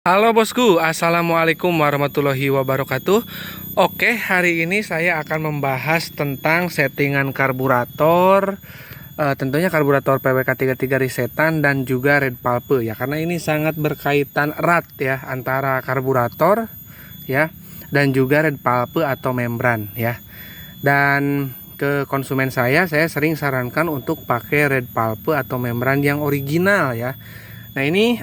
Halo bosku, assalamualaikum warahmatullahi wabarakatuh. Oke, hari ini saya akan membahas tentang settingan karburator, tentunya karburator PWK33 Resetan dan juga Red Pulp ya, karena ini sangat berkaitan erat ya antara karburator ya dan juga Red Pulp atau membran ya. Dan ke konsumen saya sering sarankan untuk pakai Red Pulp atau membran yang original ya. Nah ini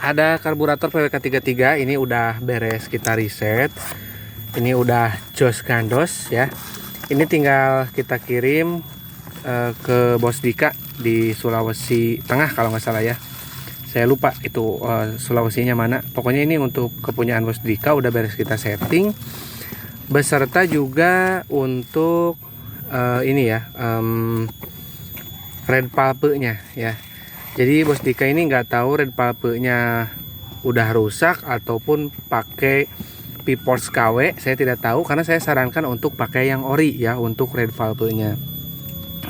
ada karburator PWK33, ini udah beres kita riset, ini udah jos gandos ya. Ini tinggal kita kirim ke Bos Dika di Sulawesi Tengah kalau nggak salah ya. Saya lupa itu Sulawesinya mana. Pokoknya ini untuk kepunyaan Bos Dika, udah beres kita setting, beserta juga untuk ini ya, Red Pulp-nya ya. Jadi Bos Dika ini nggak tahu Red Pulp-nya udah rusak ataupun pakai P-Force KW, saya tidak tahu, karena saya sarankan untuk pakai yang ori ya untuk Red Pulp-nya.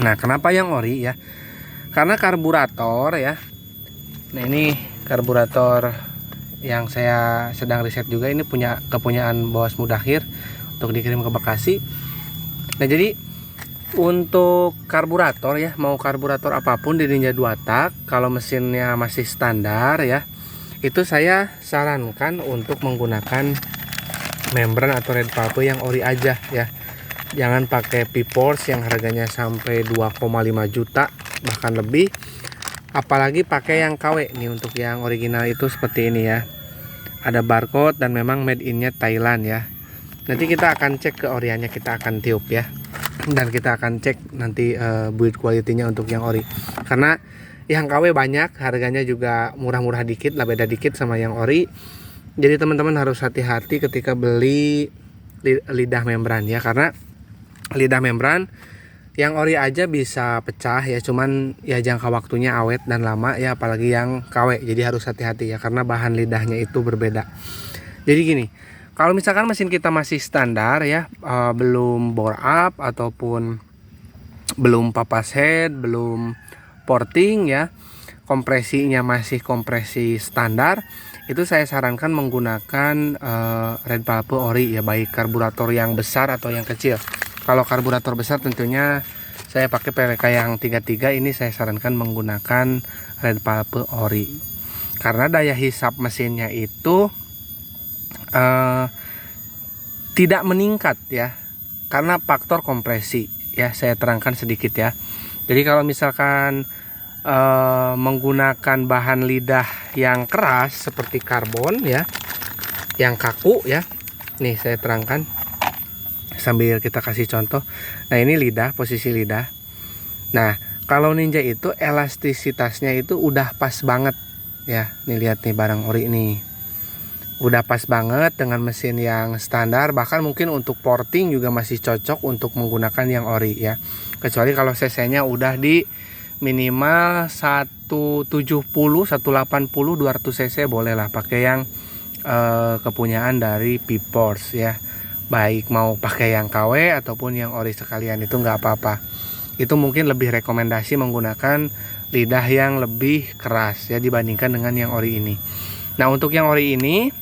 Nah, kenapa yang ori ya? Karena karburator ya. Nah, ini karburator yang saya sedang riset juga, ini punya kepunyaan Bos Mudahir untuk dikirim ke Bekasi. Nah, jadi untuk karburator ya, mau karburator apapun di Ninja 2 tak, kalau mesinnya masih standar ya, itu saya sarankan untuk menggunakan membran atau Red Pulp yang ori aja ya. Jangan pakai P-Force yang harganya sampai 2,5 juta bahkan lebih. Apalagi pakai yang KW nih. Untuk yang original itu seperti ini ya, ada barcode dan memang made in-nya Thailand ya. Nanti kita akan cek ke oriannya, kita akan tiup ya, dan kita akan cek nanti build quality-nya untuk yang ori. Karena yang KW banyak, harganya juga murah-murah dikit lah, beda dikit sama yang ori. Jadi teman-teman harus hati-hati ketika beli lidah membran ya, karena lidah membran yang ori aja bisa pecah ya, cuman ya jangka waktunya awet dan lama ya, apalagi yang KW. Jadi harus hati-hati ya, karena bahan lidahnya itu berbeda. Jadi gini, kalau misalkan mesin kita masih standar ya, belum bore up ataupun belum papas head, belum porting ya, kompresinya masih kompresi standar, itu saya sarankan menggunakan Red Pulp ori ya, baik karburator yang besar atau yang kecil. Kalau karburator besar tentunya saya pakai PWK yang 33, ini saya sarankan menggunakan Red Pulp ori. Karena daya hisap mesinnya itu tidak meningkat ya, karena faktor kompresi ya. Saya terangkan sedikit ya. Jadi kalau misalkan menggunakan bahan lidah yang keras seperti karbon ya, yang kaku ya, nih saya terangkan sambil kita kasih contoh. Nah ini lidah, posisi lidah. Nah kalau Ninja itu elastisitasnya itu udah pas banget ya. Nih lihat nih, barang ori nih udah pas banget dengan mesin yang standar. Bahkan mungkin untuk porting juga masih cocok untuk menggunakan yang ori ya, kecuali kalau cc nya udah di minimal 170, 180, 200 cc, bolehlah pakai yang kepunyaan dari P-Force ya. Baik mau pakai yang KW ataupun yang ori sekalian, itu nggak apa-apa. Itu mungkin lebih rekomendasi menggunakan lidah yang lebih keras ya dibandingkan dengan yang ori ini. Nah untuk yang ori ini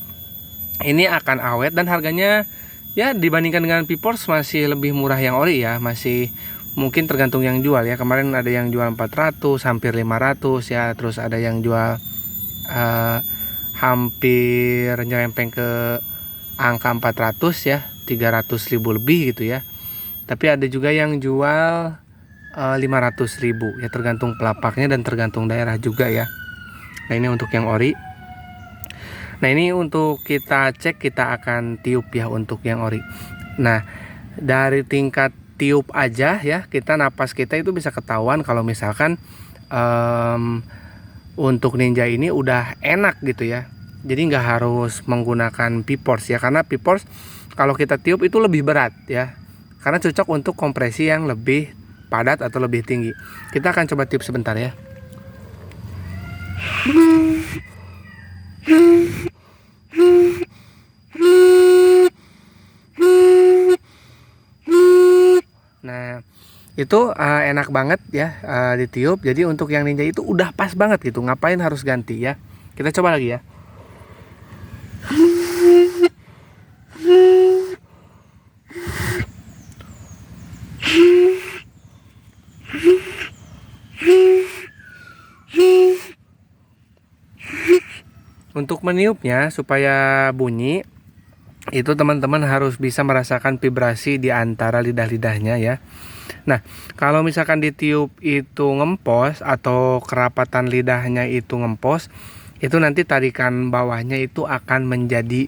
akan awet dan harganya ya dibandingkan dengan P-Force masih lebih murah yang ori ya. Masih mungkin tergantung yang jual ya. Kemarin ada yang jual 400, hampir 500 ya. Terus ada yang jual hampir nyerempeng ke angka 400 ya, 300.000 lebih gitu ya. Tapi ada juga yang jual 500.000 ya, tergantung pelapaknya dan tergantung daerah juga ya. Nah ini untuk yang ori. Nah ini untuk kita cek, kita akan tiup ya untuk yang ori. Nah dari tingkat tiup aja ya, kita napas kita itu bisa ketahuan kalau misalkan untuk Ninja ini udah enak gitu ya. Jadi nggak harus menggunakan P-Force ya, karena P-Force kalau kita tiup itu lebih berat ya, karena cocok untuk kompresi yang lebih padat atau lebih tinggi. Kita akan coba tiup sebentar ya. Nah itu enak banget ya ditiup. Jadi untuk yang Ninja itu udah pas banget gitu, ngapain harus ganti ya. Kita coba lagi ya. Untuk meniupnya supaya bunyi itu teman-teman harus bisa merasakan vibrasi di antara lidah-lidahnya ya. Nah, kalau misalkan ditiup itu ngempos atau kerapatan lidahnya itu ngempos, itu nanti tarikan bawahnya itu akan menjadi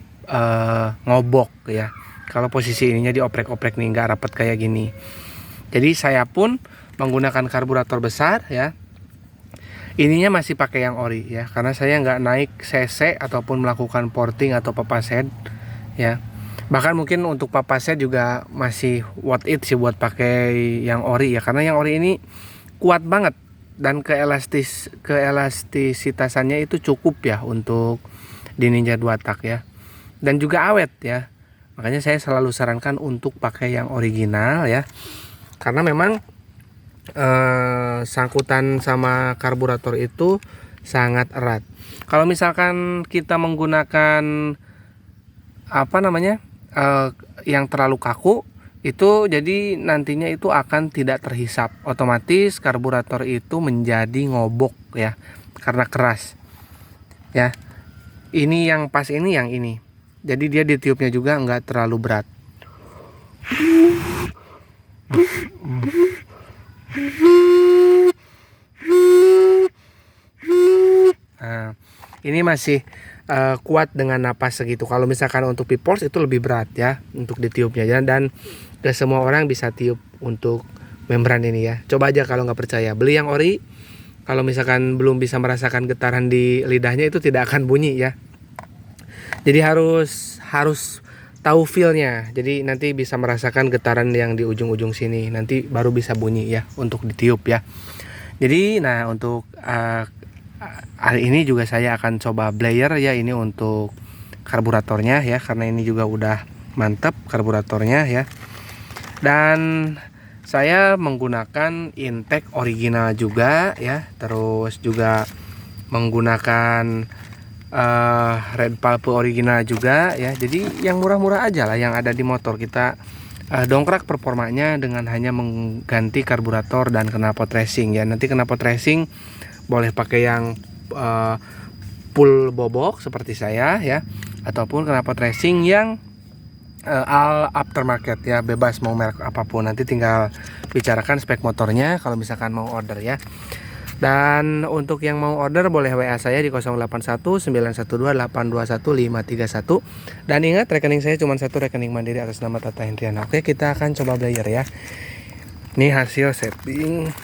ngobok ya. Kalau posisi ininya dioprek-oprek nih, nggak rapat kayak gini. Jadi saya pun menggunakan karburator besar ya. Ininya masih pakai yang ori ya, karena saya nggak naik cc ataupun melakukan porting atau papaset ya. Bahkan mungkin untuk papaset juga masih worth it sih buat pakai yang ori ya, karena yang ori ini kuat banget dan keelastisitasannya itu cukup ya untuk di Ninja 2 tak ya, dan juga awet ya. Makanya saya selalu sarankan untuk pakai yang original ya, karena memang sangkutan sama karburator itu sangat erat. Kalau misalkan kita menggunakan apa namanya yang terlalu kaku, itu jadi nantinya itu akan tidak terhisap, otomatis karburator itu menjadi ngobok ya, karena keras ya. Ini yang pas, ini yang ini, jadi dia ditiupnya juga nggak terlalu berat. Nah, ini masih kuat dengan napas segitu. Kalau misalkan untuk P-Force itu lebih berat ya untuk ditiupnya ya, dan gak semua orang bisa tiup untuk membran ini ya. Coba aja kalau nggak percaya, beli yang ori. Kalau misalkan belum bisa merasakan getaran di lidahnya, itu tidak akan bunyi ya. Jadi harus tahu feelnya. Jadi nanti bisa merasakan getaran yang di ujung-ujung sini, nanti baru bisa bunyi ya untuk ditiup ya. Jadi nah untuk hari ini juga saya akan coba blayer ya, ini untuk karburatornya ya, karena ini juga udah mantap karburatornya ya. Dan saya menggunakan intake original juga ya, terus juga menggunakan red pulp original juga ya. Jadi yang murah-murah aja lah yang ada di motor kita, dongkrak performanya dengan hanya mengganti karburator dan knalpot racing ya. Nanti knalpot racing boleh pakai yang full bobok seperti saya ya, ataupun knalpot racing yang all aftermarket ya, bebas mau merek apapun. Nanti tinggal bicarakan spek motornya kalau misalkan mau order ya. Dan untuk yang mau order boleh WA saya di 081912821531. Dan ingat, rekening saya cuma satu, rekening mandiri atas nama Tata Hendriana. Oke, kita akan coba blayer ya. Ini hasil setting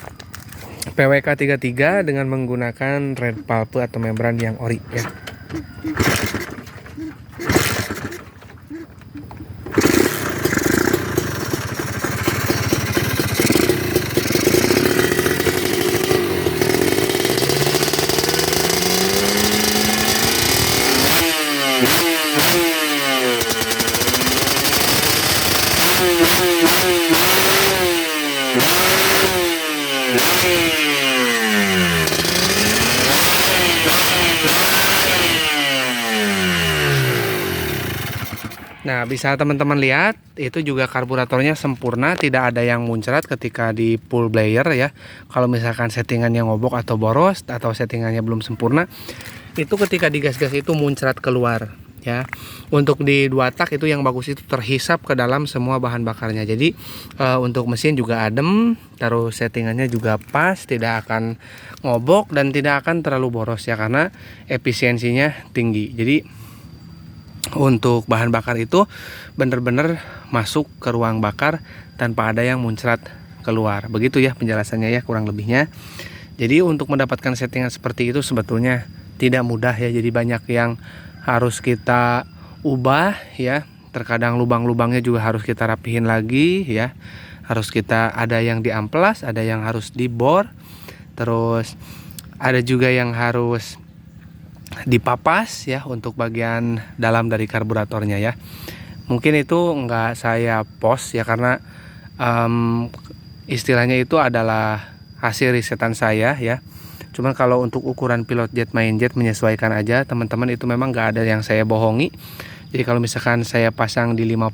PWK 33 dengan menggunakan red pulp atau membran yang ori ya. Nah, bisa teman-teman lihat itu juga karburatornya sempurna, tidak ada yang muncrat ketika di full blayer ya. Kalau misalkan settingannya ngobok atau boros atau settingannya belum sempurna, itu ketika digas-gas itu muncrat keluar ya. Untuk di 2 tak itu yang bagus itu terhisap ke dalam semua bahan bakarnya. Jadi untuk mesin juga adem, terus settingannya juga pas, tidak akan ngobok dan tidak akan terlalu boros ya, karena efisiensinya tinggi. Jadi untuk bahan bakar itu benar-benar masuk ke ruang bakar tanpa ada yang muncrat keluar. Begitu ya penjelasannya ya, kurang lebihnya. Jadi untuk mendapatkan settingan seperti itu sebetulnya tidak mudah ya. Jadi banyak yang harus kita ubah ya. Terkadang lubang-lubangnya juga harus kita rapihin lagi ya. Harus kita, ada yang diamplas, ada yang harus dibor. Terus ada juga yang harus dipapas ya untuk bagian dalam dari karburatornya ya. Mungkin itu nggak saya post ya, karena istilahnya itu adalah hasil risetan saya ya. Cuman kalau untuk ukuran pilot jet main jet menyesuaikan aja teman-teman, itu memang nggak ada yang saya bohongi. Jadi kalau misalkan saya pasang di 50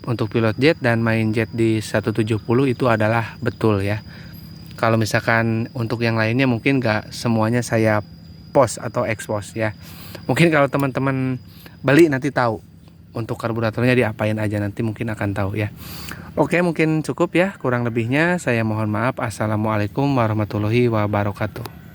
untuk pilot jet dan main jet di 170 itu adalah betul ya. Kalau misalkan untuk yang lainnya mungkin nggak semuanya saya post atau expose ya. Mungkin kalau teman-teman beli nanti tahu untuk karburatornya diapain aja, nanti mungkin akan tahu ya. Oke, mungkin cukup ya, kurang lebihnya saya mohon maaf. Assalamualaikum warahmatullahi wabarakatuh.